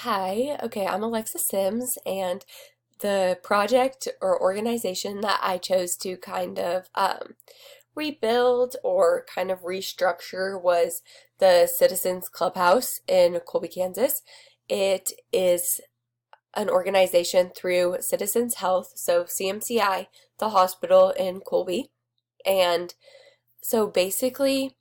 Hi, okay, I'm Alexa Sims, and the project or organization that I chose to kind of rebuild or kind of restructure was the Citizens Clubhouse in Colby, Kansas. It is an organization through Citizens Health, so CMCI, the hospital in Colby. And so basically,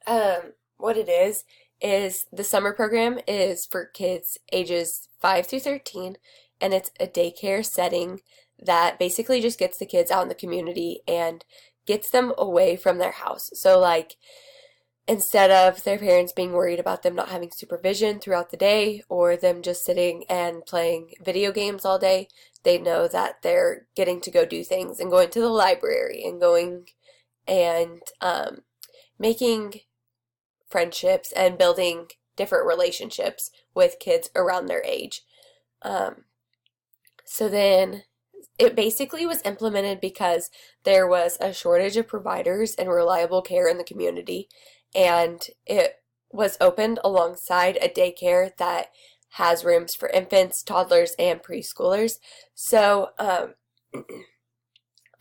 what it is the summer program is for kids ages 5 through 13, and it's a daycare setting that basically just gets the kids out in the community and gets them away from their house. So, like, instead of their parents being worried about them not having supervision throughout the day or them just sitting and playing video games all day, they know that they're getting to go do things and going to the library and going and making friendships and building different relationships with kids around their age. Um, so then it basically was implemented because there was a shortage of providers and reliable care in the community, and it was opened alongside a daycare that has rooms for infants, toddlers, and preschoolers. So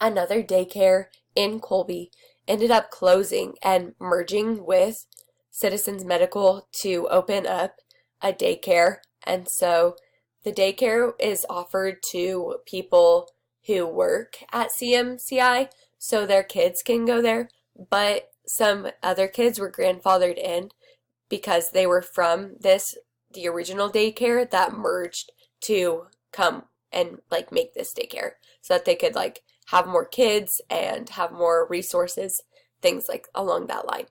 another daycare in Colby ended up closing and merging with Citizens Medical to open up a daycare. And so the daycare is offered to people who work at CMCI so their kids can go there, but some other kids were grandfathered in because they were from the original daycare that merged to come and like make this daycare so that they could like have more kids and have more resources, things like along that line.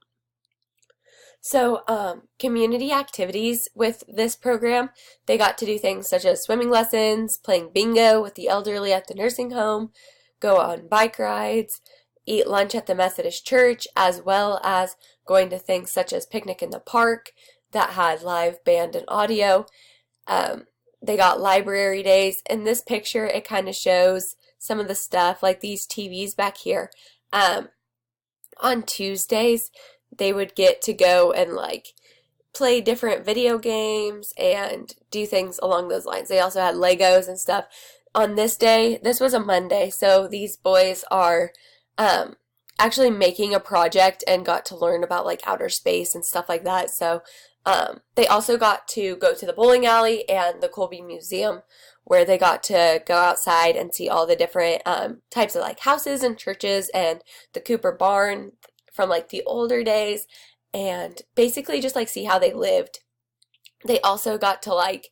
So, community activities with this program, they got to do things such as swimming lessons, playing bingo with the elderly at the nursing home, go on bike rides, eat lunch at the Methodist church, as well as going to things such as picnic in the park that had live band and audio. They got library days. In this picture, it kind of shows some of the stuff, like these TVs back here. On Tuesdays, they would get to go and like play different video games and do things along those lines. They also had Legos and stuff. On this day, this was a Monday, so these boys are um, actually making a project and got to learn about like outer space and stuff like that. So they also got to go to the bowling alley and the Colby Museum, where they got to go outside and see all the different types of like houses and churches and the Cooper Barn from like the older days, and basically just like see how they lived. They also got to like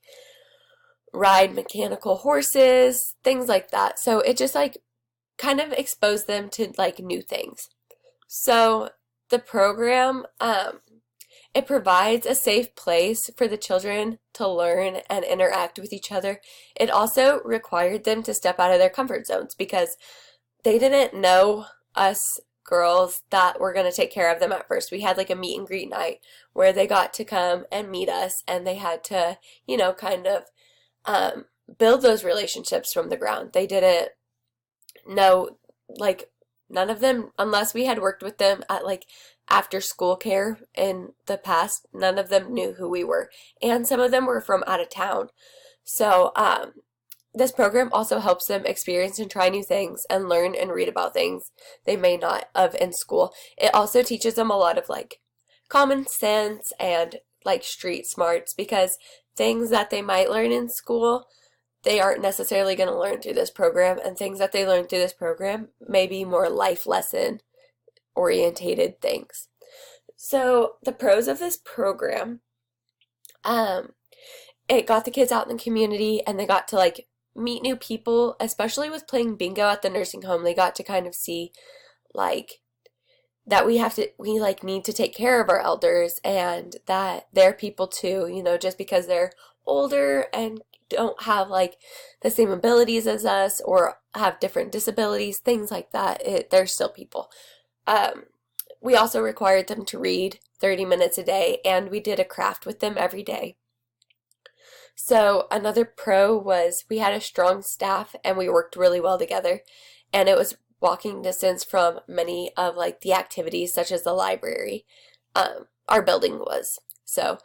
ride mechanical horses, things like that. So it just like kind of exposed them to like new things. So the program, it provides a safe place for the children to learn and interact with each other. It also required them to step out of their comfort zones because they didn't know us girls that were going to take care of them at first. We had like a meet and greet night where they got to come and meet us, and they had to, kind of build those relationships from the ground. They didn't know, like, none of them, unless we had worked with them at like after school care in the past, none of them knew who we were. And some of them were from out of town. So, this program also helps them experience and try new things and learn and read about things they may not have in school. It also teaches them a lot of like common sense and like street smarts, because things that they might learn in school, they aren't necessarily going to learn through this program, and things that they learn through this program may be more life lesson orientated things. So the pros of this program, it got the kids out in the community and they got to like meet new people, especially with playing bingo at the nursing home. They got to kind of see like that we like need to take care of our elders and that they're people too, just because they're older and don't have like the same abilities as us or have different disabilities, things like that. They're still people. We also required them to read 30 minutes a day, and we did a craft with them every day. So another pro was we had a strong staff and we worked really well together, and it was walking distance from many of like the activities such as the library. Our building was. So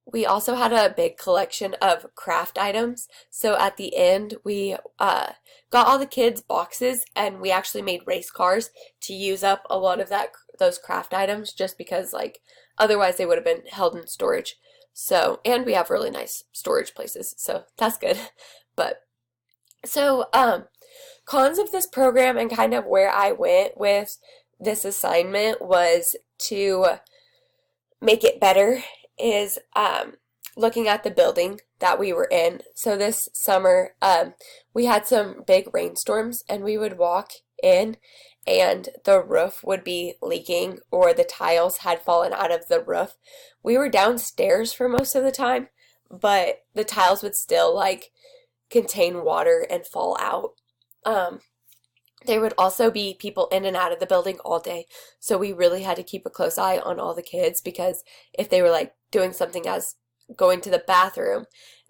we also had a big collection of craft items. So at the end, we got all the kids boxes, and we actually made race cars to use up a lot of those craft items, just because like otherwise they would have been held in storage. So, and we have really nice storage places, so that's good. But so cons of this program and kind of where I went with this assignment was to make it better is looking at the building that we were in. So this summer, we had some big rainstorms, and we would walk in and the roof would be leaking or the tiles had fallen out of the roof. We were downstairs for most of the time, but the tiles would still like contain water and fall out. There would also be people in and out of the building all day, so we really had to keep a close eye on all the kids, because if they were like doing something as going to the bathroom,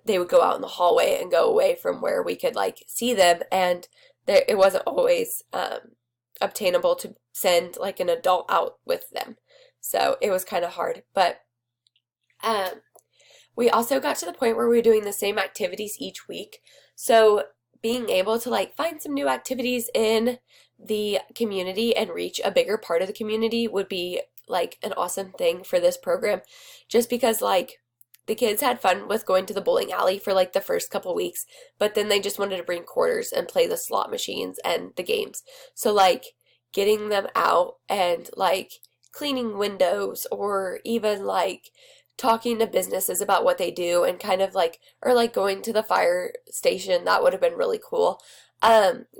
they would go out in the hallway and go away from where we could like see them, and it wasn't always obtainable to send like an adult out with them, so it was kind of hard. But we also got to the point where we were doing the same activities each week, so being able to like find some new activities in the community and reach a bigger part of the community would be like an awesome thing for this program, just because like the kids had fun with going to the bowling alley for like the first couple weeks, but then they just wanted to bring quarters and play the slot machines and the games. So like getting them out and like cleaning windows, or even like talking to businesses about what they do, and kind of like, or like going to the fire station, that would have been really cool.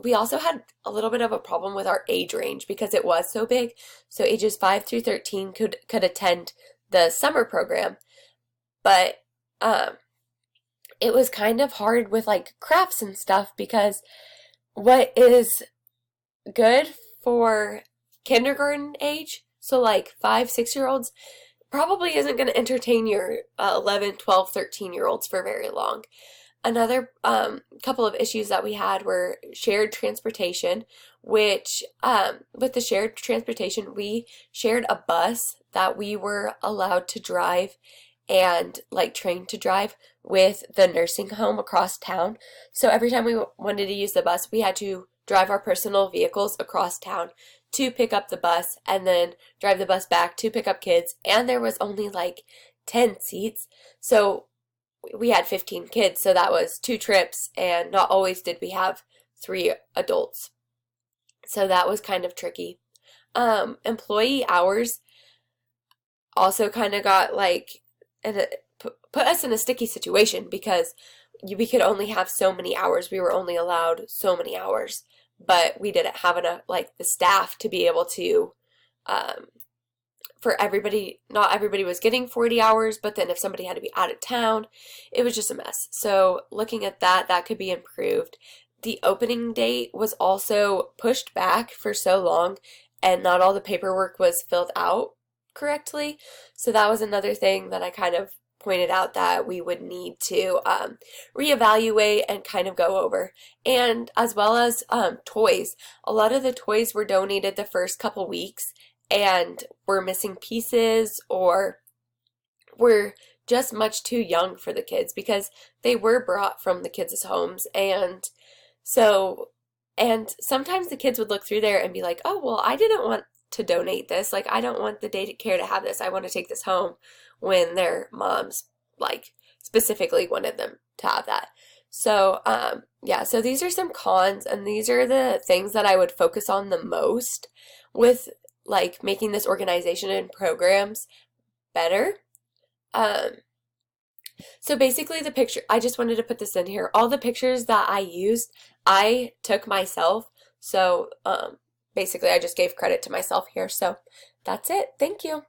We also had a little bit of a problem with our age range because it was so big. So ages 5 through 13 could attend the summer program, but it was kind of hard with like crafts and stuff, because what is good for kindergarten age, so like 5, 6-year-olds, probably isn't going to entertain your 11, 12, 13-year-olds for very long. Another couple of issues that we had were shared transportation, which with the shared transportation, we shared a bus that we were allowed to drive and like trained to drive with the nursing home across town. So every time we wanted to use the bus, we had to drive our personal vehicles across town to pick up the bus, and then drive the bus back to pick up kids. And there was only like 10 seats, so we had 15 kids, so that was 2 trips, and not always did we have 3 adults, so that was kind of tricky. Employee hours also kind of got like, and it put us in a sticky situation, because we could only have so many hours. We were only allowed so many hours, but we didn't have enough, like the staff to be able to, for everybody, not everybody was getting 40 hours, but then if somebody had to be out of town, it was just a mess. So looking at that, that could be improved. The opening date was also pushed back for so long, and not all the paperwork was filled out correctly. So that was another thing that I kind of pointed out that we would need to reevaluate and kind of go over. And as well as toys. A lot of the toys were donated the first couple weeks and were missing pieces, or were just much too young for the kids, because they were brought from the kids' homes. And so, and sometimes the kids would look through there and be like, oh, well, I didn't want to donate this. Like, I don't want the daycare to have this. I want to take this home, when their moms like specifically wanted them to have that. So yeah, so these are some cons, and these are the things that I would focus on the most with like making this organization and programs better. So basically the picture, I just wanted to put this in here. All the pictures that I used, I took myself. So basically I just gave credit to myself here. So that's it. Thank you.